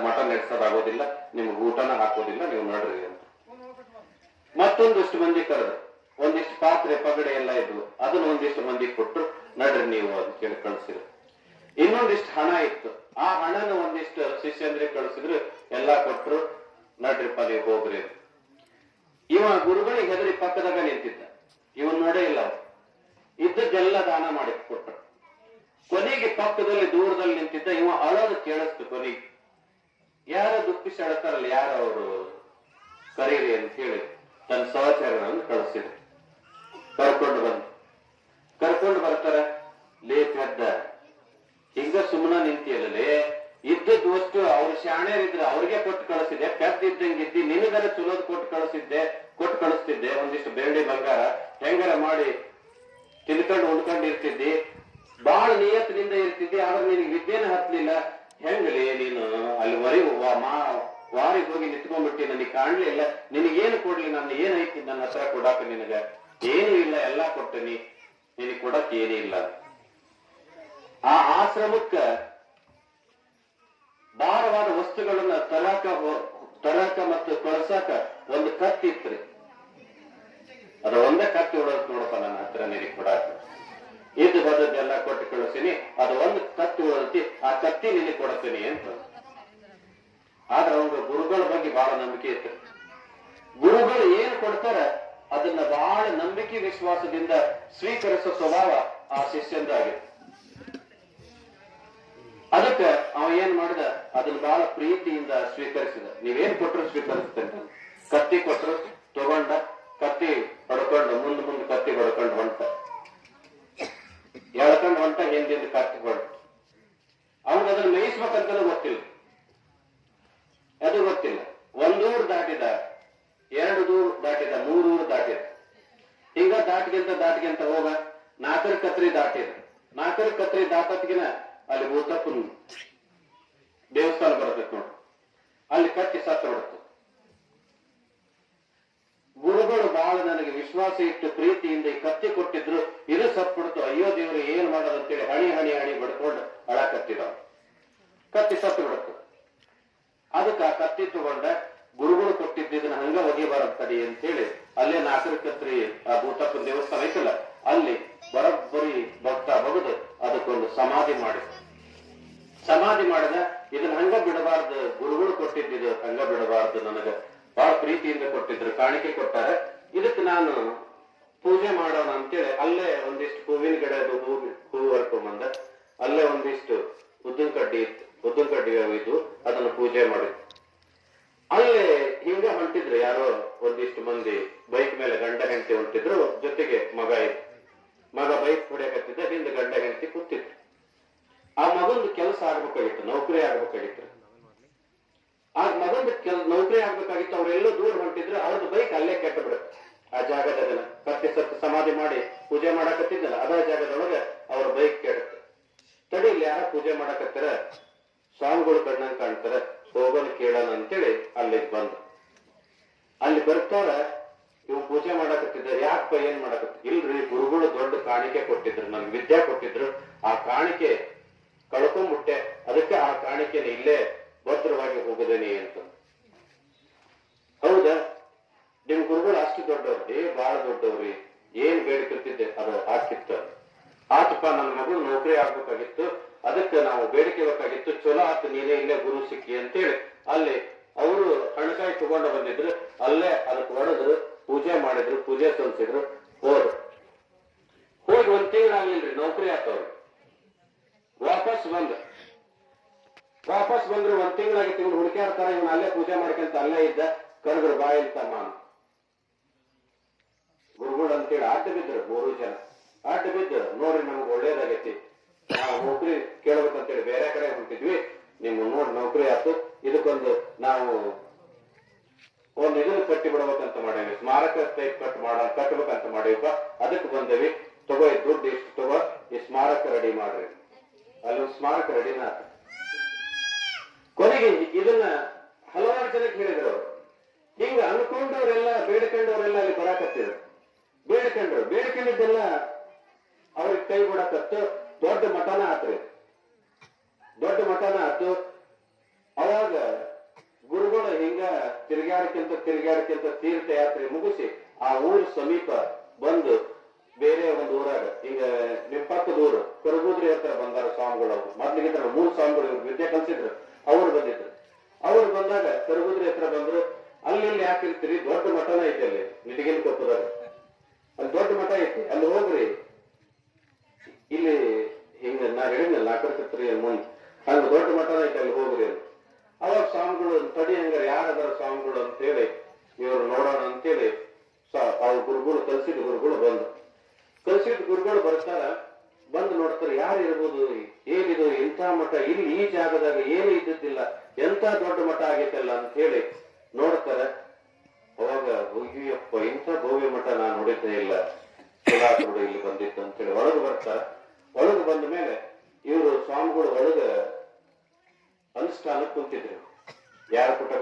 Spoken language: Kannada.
ಮಠ ನಡೆಸೋದಾಗೋದಿಲ್ಲ, ನಿಮ್ಗೆ ಊಟನ ಹಾಕೋದಿಲ್ಲ, ನೀವು ನಡ್ರಿ ಅಂತ. ಮತ್ತೊಂದಿಷ್ಟು ಮಂದಿ ಕರೆದು ಒಂದಿಷ್ಟು ಪಾತ್ರೆ ಪಗಡೆ ಎಲ್ಲ ಇದ್ವು, ಅದನ್ನ ಒಂದಿಷ್ಟು ಮಂದಿ ಕೊಟ್ಟರು, ನಡ್ರಿ ನೀವು ಅಂತ ಕೇಳಿ ಕಳ್ಸಿದ್ರು. ಇನ್ನೊಂದಿಷ್ಟು ಹಣ ಇತ್ತು, ಆ ಹಣನ ಒಂದಿಷ್ಟು ಶಿಷ್ಯಂದ್ರಿಗೆ ಕಳಿಸಿದ್ರು, ಎಲ್ಲಾ ಕೊಟ್ರು, ನಡ್ರಿಪ್ಪ ನೀವು ಹೋಗ್ರಿ. ಇವ ಗುರುಗಳಿಗೆ ಹೆದರಿ ಪಕ್ಕದಾಗ ನಿಂತಿದ್ದ, ಇವನ್ ನೋಡೇ ಇಲ್ಲ, ಇದ್ದದ್ದೆಲ್ಲ ದಾನ ಮಾಡಿ ಕೊಟ್ಟರು. ಕೊನೆಗೆ ಪಕ್ಕದಲ್ಲಿ ದೂರದಲ್ಲಿ ನಿಂತಿದ್ದ ಇವ ಅಳೋದು ಕೇಳಿಸ್ತು. ಕೊನೆಗೆ ಯಾರ ದುಃಖಿಸಿ ಅಳ್ತಾರಲ್ಲ, ಯಾರ ಅವರು ಕರೀರಿ ಅಂತ ಹೇಳಿ ತನ್ನ ಸಹಚರನನ್ನು ಕಳಿಸಿದ್ರು. ಕರ್ಕೊಂಡು ಬರ್ತಾರ. ಲೇ ಪೆದ್ದ, ಹಿಂಗ ಸುಮ್ಮನ ನಿಂತಿಯಲ್ಲೇ, ಇದ್ದದ್ದು ಅಷ್ಟು ಅವ್ರು ಶಾಣ್ಯರಿದ್ರೆ ಅವ್ರಿಗೆ ಕೊಟ್ಟು ಕಳಿಸಿದೆ, ಪೆದ್ದ ಇದ್ದಂಗಿದ್ದಿ, ನಿನಗರ ಚಲೋದ್ ಕೊಟ್ಟು ಕಳಿಸ್ತಿದ್ದೆ, ಒಂದಿಷ್ಟು ಬೆಳ್ಳಿ ಬಂಗಾರ ಹೆಂಗಾರ ಮಾಡಿ ತಿನ್ಕೊಂಡು ಉಣ್ಕೊಂಡು ಇರ್ತಿದ್ದಿ, ಬಾಳ ನಿಯತ್ತಿನಿಂದ ಇರ್ತಿದ್ದಿ, ಆದ್ರೆ ನಿನಗೆ ವಿದ್ಯೆನ ಹತ್ಲಿಲ್ಲ. ಹೆಂಗಲಿ ನೀನು ಅಲ್ಲಿ ವಾರಿಗೆ ಹೋಗಿ ನಿಂತ್ಕೊಂಡ್ಬಿಟ್ಟಿ, ನನಗೆ ಕಾಣ್ಲಿಲ್ಲ, ನಿನಗೇನು ಕೊಡ್ಲಿ, ನನ್ನ ಏನೈತಿ ನನ್ನ ಹತ್ರ ಕೊಡಾಕ? ನಿನಗ ಏನು ಇಲ್ಲ, ಎಲ್ಲಾ ಕೊಟ್ಟನಿ, ನಿನಗೆ ಕೊಡಕ್ ಏನೂ ಇಲ್ಲ. ಆ ಆಶ್ರಮಕ್ಕ ಭಾರವಾದ ವಸ್ತುಗಳನ್ನ ತರಾಕ ಮತ್ತು ಕಳ್ಸಾಕ ಒಂದು ಕತ್ತಿ ಇತ್ರಿ. ಅದ ಒಂದೇ ಕತ್ತಿ ಉಳೋದ್ ನೋಡಪ್ಪ ನನ್ನ ಹತ್ರ, ನಿನಗೆ ಕೊಡಾಕ. ಇದ್ದು ಬದದ್ದೆಲ್ಲ ಕೊಟ್ಟು ಕಳಿಸ್ತೀನಿ, ಅದು ಒಂದು ಕತ್ತಿ ಉಳತಿ, ಆ ಕತ್ತಿ ನಿನಗೆ ಕೊಡ್ತೀನಿ ಅಂತ. ಆದ್ರೆ ಅವ್ರ ಗುರುಗಳ ಬಗ್ಗೆ ಬಹಳ ನಂಬಿಕೆ ಇತ್ತು. ಗುರುಗಳು ಏನು ಕೊಡ್ತಾರ ಅದನ್ನ ಬಹಳ ನಂಬಿಕೆ ವಿಶ್ವಾಸದಿಂದ ಸ್ವೀಕರಿಸೋ ಸ್ವಭಾವ ಆ ಶಿಷ್ಯಂದಾಗಿತ್ತು. ಅದಕ್ಕೆ ಅವ ಏನ್ ಮಾಡಿದ, ಅದನ್ನ ಬಹಳ ಪ್ರೀತಿಯಿಂದ ಸ್ವೀಕರಿಸಿದ. ನೀವೇನ್ ಕೊಟ್ಟರು ಸ್ವೀಕರಿಸ್ತೇನೆ. ಕತ್ತಿ ಕೊಟ್ಟರು ತಗೊಂಡ, ಕತ್ತಿ ಹೊಡ್ಕೊಂಡು ಮುಂದೆ ಕತ್ತಿ ಹೊಡ್ಕೊಂಡು ಹೊಂಟ, ಎಳ್ಕೊಂಡು ಹೊಂಟ, ಹಿಂದಿಂದ ಕತ್ತಿ ಹೊಡ್. ಅವನ್ ಅದನ್ನ ಮೇಯಿಸ್ಬೇಕಂತಲೂ ಗೊತ್ತಿಲ್ಲ, ಅದು ಗೊತ್ತಿಲ್ಲ. ಒಂದೂರು ದಾಟಿದ, 2 ದೂರು ದಾಟಿದ, 3 ಊರು ದಾಟಿದ. ಹಿಂಗ ದಾಟ್ಗಿಂತ ಹೋಗ 4 ಕತ್ರಿ ದಾಟಿದ. 4 ಕತ್ರಿ ದಾಟತ್ಗಿನ ಅಲ್ಲಿ ಭೂತಪ್ಪನ ದೇವಸ್ಥಾನ ಬರ್ತೈತಿ ನೋಡ್ರಿ, ಅಲ್ಲಿ ಕಟ್ಟಿ ಸತ್ತ ಬಿಡುತ್ತೆ. ಗುರುಗಳು ಬಹಳ ನನಗೆ ವಿಶ್ವಾಸ ಇಟ್ಟು ಪ್ರೀತಿಯಿಂದ ಈ ಕತ್ತಿ ಕೊಟ್ಟಿದ್ರು, ಇದು ಸತ್ ಬಿಡ್ತು, ಅಯ್ಯೋ ದೇವ್ರು ಏನ್ ಮಾಡೋದಂತೇಳಿ ಹಣಿ ಬಡ್ಕೊಂಡು ಅಳಕತ್ತಿದ. ಕತ್ತಿ ಸತ್ತು ಬಿಡುತ್ತೆ. ಅದಕ್ಕೆ ಆ ಕತ್ತಿ ತಗೊಂಡ, ಗುರುಗಳು ಕೊಟ್ಟಿದ್ದನ್ನ ಹಂಗ ಒಗಿಬಾರದು ತಡಿ ಅಂತೇಳಿ ಅಲ್ಲೇ 4 ಕತ್ರಿ ಆ ಭೂತಪ್ಪನ ದೇವಸ್ಥಾನ ಐತಲ್ಲ, ಅಲ್ಲಿ ಬರೋಬ್ಬರಿ ಭಕ್ತ ಬಗದು ಅದಕ್ಕೊಂದು ಸಮಾಧಿ ಮಾಡಿದ. ಇದನ್ನ ಹಂಗ ಬಿಡಬಾರ್ದು, ಗುರುಗಳು ಕೊಟ್ಟಿದ್ದು ಹಂಗ ಬಿಡಬಾರ್ದು, ನನಗ ಬಹಳ ಪ್ರೀತಿಯಿಂದ ಕೊಟ್ಟಿದ್ರು, ಕಾಣಿಕೆ ಕೊಟ್ಟಾರ, ಇದಕ್ಕೆ ನಾನು ಪೂಜೆ ಮಾಡೋಣ ಅಂತೇಳಿ ಅಲ್ಲೇ ಒಂದಿಷ್ಟು ಹೂವಿನ ಗಿಡ ಹೂವು ಹರ್ಕೊಂಬಂದ. ಅಲ್ಲೇ ಒಂದಿಷ್ಟು ಉದ್ದಿನ ಕಡ್ಡಿ ಇದ್ದು ಅದನ್ನ ಪೂಜೆ ಮಾಡಿದ್ರು. ಅಲ್ಲೇ ಹಿಂಗ ಹೊಂಟಿದ್ರು ಯಾರೋ ಒಂದಿಷ್ಟು ಮಂದಿ ಬೈಕ್ ಮೇಲೆ ಗಂಡ ಹೆಂಡತಿ ಹೊಂಟಿದ್ರು, ಜೊತೆಗೆ ಮಗ ಇತ್ತು. ಮಗ ಬೈಕ್ ಹೊಡೆಯಕತ್ತಿದ್ದ, ಹಿಂದೆ ಗಂಡ ಹೆಂಡತಿ ಕೂತಿದ್ರು. ಆ ಮಗಂದು ಕೆಲಸ ಆಗ್ಬೇಕಾಗಿತ್ತು, ನೌಕರಿ ಆಗ್ಬೇಕಾಗಿತ್ತು. ಆ ಮಗಂದು ನೌಕರಿ ಆಗ್ಬೇಕಾಗಿತ್ತು. ಅವ್ರೆಲ್ಲೋ ದೂರ ಹೊಂಟಿದ್ರು, ಅವ್ರದ್ದು ಬೈಕ್ ಅಲ್ಲೇ ಕೆಟ್ಟ ಬಿಡುತ್ತೆ. ಆ ಜಾಗದಾಗ ಕತ್ತಿ ಸತ್ತು ಸಮಾಧಿ ಮಾಡಿ ಪೂಜೆ ಮಾಡಕತ್ತಿದ್ದಲ್ಲ, ಅದೇ ಜಾಗದೊಳಗೆ ಅವ್ರ ಬೈಕ್ ಕೆಡುತ್ತೆ. ತಡಿ, ಇಲ್ಲಿ ಯಾರ ಪೂಜೆ ಮಾಡಕತ್ತಾರ, ಸ್ವಾಮಿಗಳು ಕಣ್ಣಂಗ್ ಕಾಣ್ತಾರ, ಹೋಗೋಣ ಕೇಳೋಣ ಅಂತೇಳಿ ಅಲ್ಲಿಗೆ ಬಂದ. ಅಲ್ಲಿ ಬರ್ತಾರ, ಇವ್ ಪೂಜೆ ಮಾಡಕತ್ತಿದ್ದಾರೆ. ಯಾಕಪ್ಪ ಏನ್ ಮಾಡಕತ್ತ? ಇಲ್ರಿ, ಗುರುಗಳು ದೊಡ್ಡ ಕಾಣಿಕೆ ಕೊಟ್ಟಿದ್ರು, ನನ್ಗೆ ವಿದ್ಯೆ ಕೊಟ್ಟಿದ್ರು, ಆ ಕಾಣಿಕೆ ಕಳ್ಕೊಂಡ್ಬಿಟ್ಟೆ, ಅದಕ್ಕೆ ಆ ಕಾಣಿಕೆನ ಇಲ್ಲೇ ಭದ್ರವಾಗಿ ಹೋಗದೇನಿ ಅಂತ. ಹೌದಾ, ನಿಮ್ ಗುರುಗಳು ಅಷ್ಟು ದೊಡ್ಡವ್ರಿ, ಬಹಳ ದೊಡ್ಡವ್ರಿ, ಏನ್ ಬೇಡಿಕಂತಿದ್ದೆ ಅದು ಹಾಕಿತ್ತು. ಆತಪ್ಪ, ನನ್ನ ಮಗಳು ನೌಕರಿ ಆಗ್ಬೇಕಾಗಿತ್ತು, ಅದಕ್ಕೆ ನಾವು ಬೇಡಿಕೆ ಬೇಕಾಗಿತ್ತು, ಚಲೋ ಆತು ನೀನೇ ಇಲ್ಲೇ ಗುರು ಸಿಕ್ಕಿ ಅಂತೇಳಿ ಅಲ್ಲಿ ಅವರು ಹಣಕಾಯಿ ತಗೊಂಡು ಬಂದಿದ್ರು. ಅಲ್ಲೇ ಅದಕ್ಕೆ ಒಡೆದ್ರು, ಪೂಜೆ ಮಾಡಿದ್ರು, ಪೂಜೆ ಸಲ್ಲಿಸಿದ್ರು, ಹೋಗಿ 1 ತಿಂಗಳಾಗ್ಲಿಲ್ರಿ, ನೌಕರಿ ಆತವ್ರು. ವಾಪಸ್ ಬಂದ್ರು. 1 ತಿಂಗಳಾಗಿತ್ತು. ಇವ್ರು ಹುಡುಕ್ಯಾಡ್ತಾರ, ಇವನ್ ಅಲ್ಲೇ ಪೂಜೆ ಮಾಡ್ಕೊಂತ ಅಲ್ಲೇ ಇದ್ದ. ಕರೆದ್ರು, ಬಾಯಿಲ್ ತಮ್ಮ ಗುರುಗಳು ಅಂತೇಳಿ ಅಡ್ಡ ಬಿದ್ರು. 3 ಜನ ಅಡ್ಡ ಬಿದ್ದು, ನೋಡ್ರಿ ನಮ್ಗೆ ಒಳ್ಳೇದಾಗೈತಿ, ನಾವು ನೌಕರಿ ಕೇಳ್ಬೇಕಂತೇಳಿ ಬೇರೆ ಕಡೆ ಹೊಂಟಿದ್ವಿ, ನಿಮ್ ನೋಡಿ ನೌಕರಿ ಆಯ್ತು, ಇದಕ್ಕೊಂದು ನಾವು ಒಂದು ಇದನ್ನು ಕಟ್ಟಿ ಬಿಡ್ಬೇಕಂತ ಮಾಡೇವಿ, ಸ್ಮಾರಕ ಟೈಪ್ ಕಟ್ಬೇಕಂತ ಮಾಡೀವಪ್ಪ, ಅದಕ್ಕೆ ಬಂದೇವಿ, ತಗೋ ಈ ದುಡ್ಡು ಇಷ್ಟು ತಗೋ, ಈ ಸ್ಮಾರಕ ರೆಡಿ ಮಾಡ್ರಿ. ಅಲ್ಲಿ ಸ್ಮಾರಕ ರೆಡಿನ ಆತ. ಕೊನೆಗೆ ಇದನ್ನ ಹಲವಾರು ಜನಕ್ಕೆ ಹೇಳಿದ್ರು ಅವರು. ಹಿಂಗ ಅನ್ಕೊಂಡವ್ರೆಲ್ಲ ಬೇಡ್ಕೊಂಡವ್ರೆಲ್ಲ ಅಲ್ಲಿ ಬರಾಕತ್ತಿದ್ರು. ಬೇಡ್ಕೊಂಡಿದ್ದೆಲ್ಲ ಅವ್ರಿಗೆ ಕೈ ಬಿಡಕತ್ತು. ದೊಡ್ಡ ಮಠನ ಆತ್ರಿ, ದೊಡ್ಡ ಮಠನ ಆತು. ಅವಾಗ ಗುರುಗಳು ಹಿಂಗ ತಿರುಗಾಡಕ್ಕಿಂತ ತೀರ್ಥಯಾತ್ರೆ ಮುಗಿಸಿ ಆ ಊರು ಸಮೀಪ ಬಂದು ಬೇರೆ ಒಂದು ಊರಾಗ ಈಗ ನಿಮ್ ಪಕ್ಕದ ಊರು ಕರಗುದ್ರಿ ಹತ್ರ ಬಂದಾರ ಸ್ವಾಮಿಗಳು. ಅವರು ಮೊದ್ಲಿಗೆ 3 ಸ್ವಾಮಿಗಳು ಇವ್ರು ವಿದ್ಯೆ ಕಲ್ಸಿದ್ರು, ಅವ್ರು ಬಂದಿದ್ರು. ಅವ್ರು ಬಂದಾಗ ಕರಗುದ್ರಿ ಹತ್ರ ಬಂದ್ರು. ಅಲ್ಲಿ ಯಾಕಿರ್ತೀರಿ, ದೊಡ್ಡ ಮಠನ ಐತಿ ಅಲ್ಲಿ ನಿಟಗಿನ ಕೊಪ್ಪದಾಗ, ಅಲ್ಲಿ ದೊಡ್ಡ ಮಠ ಐತಿ, ಅಲ್ಲಿ ಹೋಗ್ರಿ. ಇಲ್ಲಿ ಹಿಂಗ ನಾ ಹೇಳಿದ್ನಲ್ಲ ನಾಲ್ಕರ್ಕತ್ರಿ ಮುಂದ್ ಹಂಗ ದೊಡ್ಡ ಮಠನ ಐತಿ, ಅಲ್ಲಿ ಹೋಗ್ರಿ ಅಂತ. ಅವಾಗ ಸ್ವಾಮಿಗಳು ತಡಿ ಹಂಗಾರ ಯಾರದಾರ ಸ್ವಾಮಿಗಳು ಅಂತ ಹೇಳಿ ಇವ್ರು ನೋಡೋಣ ಅಂತೇಳಿ ಅವ್ರ ಗುರುಗಳು ಕಲ್ಸಿದ ಗುರುಗಳು ಬರ್ತಾರ. ಬಂದು ನೋಡ್ತಾರೆ ಯಾರು ಇರ್ಬೋದು, ಏನಿದು ಇಂಥ ಮಠ, ಇಲ್ಲಿ ಈ ಜಾಗದಾಗ ಏನು ಇದ್ದಿದ್ದಿಲ್ಲ, ಎಂತ ದೊಡ್ಡ ಮಠ ಆಗೈತಲ್ಲ ಅಂತ ಹೇಳಿ ನೋಡ್ತಾರೆ. ಅವಾಗ ಅಯ್ಯಪ್ಪ ಇಂಥ ಭವ್ಯ ಮಠ ನಾನ್ ನೋಡಿದ್ದೇ ಇಲ್ಲ, ಇಲ್ಲಿ ಬಂದಿತ್ತು ಅಂತೇಳಿ ಒಳಗೆ ಬರ್ತಾರ. ಒಳಗೆ ಬಂದ ಮೇಲೆ ಇವರು ಸ್ವಾಮಿಗಳು ಒಳಗ ಅನುಷ್ಠಾನಕ್ಕೆ ಕುಂತಿದ್ರು. ಯಾರ ಪುಟ